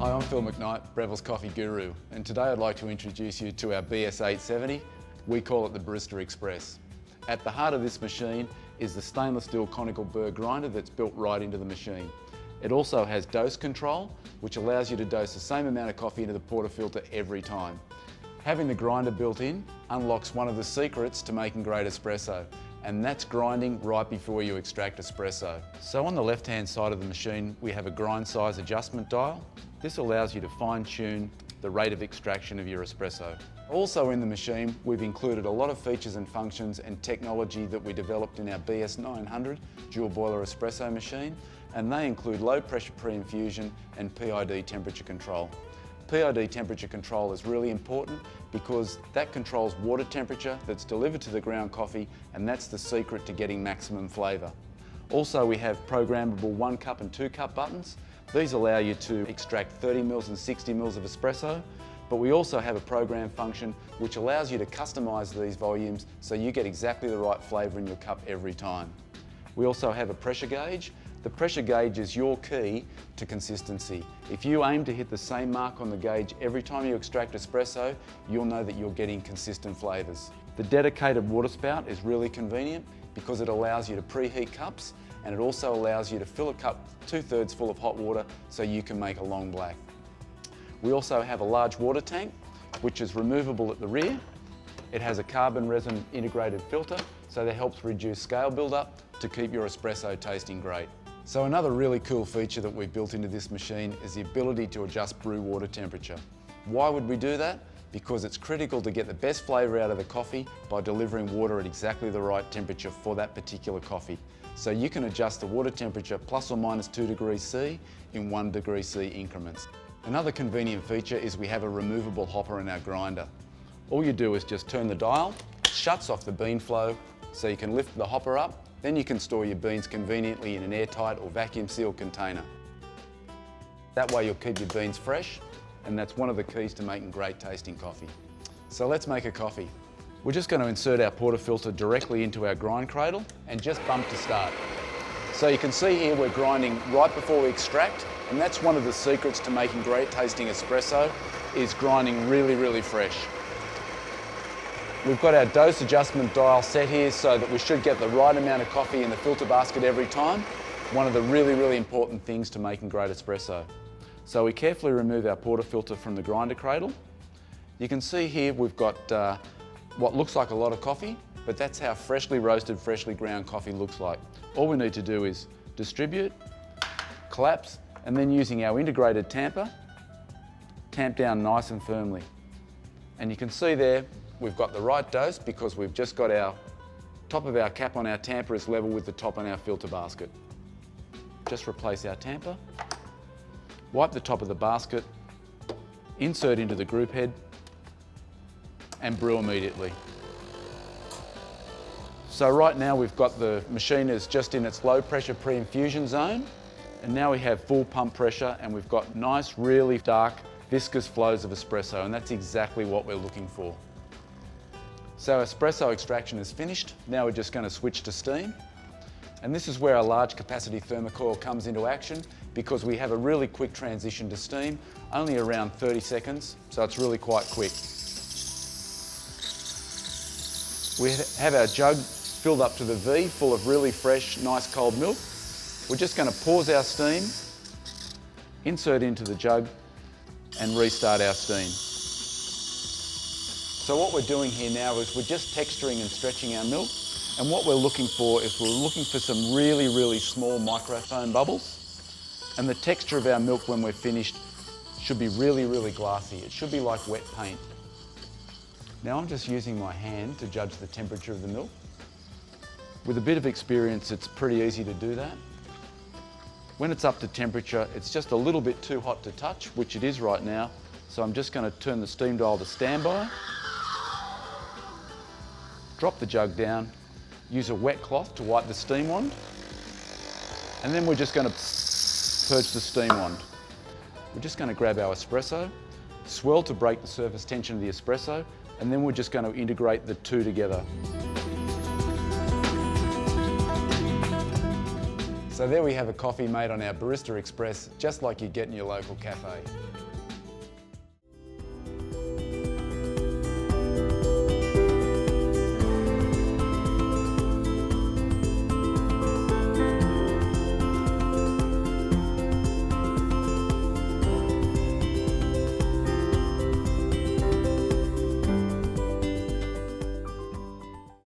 Hi, I'm Phil McKnight, Breville's Coffee Guru, and today I'd like to introduce you to our BS870. We call it the Barista Express. At the heart of this machine is the stainless steel conical burr grinder that's built right into the machine. It also has dose control, which allows you to dose the same amount of coffee into the portafilter every time. Having the grinder built in unlocks one of the secrets to making great espresso, and that's grinding right before you extract espresso. So on the left-hand side of the machine, we have a grind size adjustment dial. This allows you to fine-tune the rate of extraction of your espresso. Also in the machine, we've included a lot of features and functions and technology that we developed in our BS900 dual boiler espresso machine, and they include low pressure pre-infusion and PID temperature control. PID temperature control is really important because that controls water temperature that's delivered to the ground coffee, and that's the secret to getting maximum flavour. Also, we have programmable 1 cup and 2 cup buttons. These allow you to extract 30 mils and 60 mils of espresso, but we also have a program function which allows you to customise these volumes so you get exactly the right flavour in your cup every time. We also have a pressure gauge. The pressure gauge is your key to consistency. If you aim to hit the same mark on the gauge every time you extract espresso, you'll know that you're getting consistent flavours. The dedicated water spout is really convenient because it allows you to preheat cups, and it also allows you to fill a cup 2/3 full of hot water so you can make a long black. We also have a large water tank which is removable at the rear. It has a carbon resin integrated filter, so that helps reduce scale build-up to keep your espresso tasting great. So another really cool feature that we've built into this machine is the ability to adjust brew water temperature. Why would we do that? Because it's critical to get the best flavour out of the coffee by delivering water at exactly the right temperature for that particular coffee. So you can adjust the water temperature plus or minus 2 degrees C in 1 degree C increments. Another convenient feature is we have a removable hopper in our grinder. All you do is just turn the dial, it shuts off the bean flow so you can lift the hopper up, then you can store your beans conveniently in an airtight or vacuum sealed container. That way you'll keep your beans fresh, and that's one of the keys to making great tasting coffee. So let's make a coffee. We're just going to insert our portafilter directly into our grind cradle and just bump to start. So you can see here we're grinding right before we extract, and that's one of the secrets to making great tasting espresso, is grinding really, really fresh. We've got our dose adjustment dial set here so that we should get the right amount of coffee in the filter basket every time. One of the really, really important things to making great espresso. So we carefully remove our portafilter from the grinder cradle. You can see here we've got what looks like a lot of coffee, but that's how freshly roasted, freshly ground coffee looks like. All we need to do is distribute, collapse, and then using our integrated tamper, tamp down nice and firmly. And you can see there, we've got the right dose because we've just got our top of our cap on our tamper is level with the top on our filter basket. Just replace our tamper, wipe the top of the basket, insert into the group head, and brew immediately. So right now we've got the machine is just in its low pressure pre-infusion zone, and now we have full pump pressure and we've got nice, really dark, viscous flows of espresso, and that's exactly what we're looking for. So espresso extraction is finished. Now we're just going to switch to steam. And this is where our large capacity thermocoil comes into action because we have a really quick transition to steam, only around 30 seconds, so it's really quite quick. We have our jug filled up to the V, full of really fresh, nice cold milk. We're just going to pause our steam, insert into the jug, and restart our steam. So what we're doing here now is we're just texturing and stretching our milk, and what we're looking for is we're looking for some really, really small microfoam bubbles, and the texture of our milk when we're finished should be really, really glassy. It should be like wet paint. Now I'm just using my hand to judge the temperature of the milk. With a bit of experience, it's pretty easy to do that. When it's up to temperature, it's just a little bit too hot to touch, which it is right now, so I'm just going to turn the steam dial to standby, drop the jug down, use a wet cloth to wipe the steam wand, and then we're just going to purge the steam wand. We're just going to grab our espresso, swirl to break the surface tension of the espresso, and then we're just going to integrate the two together. So there we have a coffee made on our Barista Express, just like you get in your local cafe.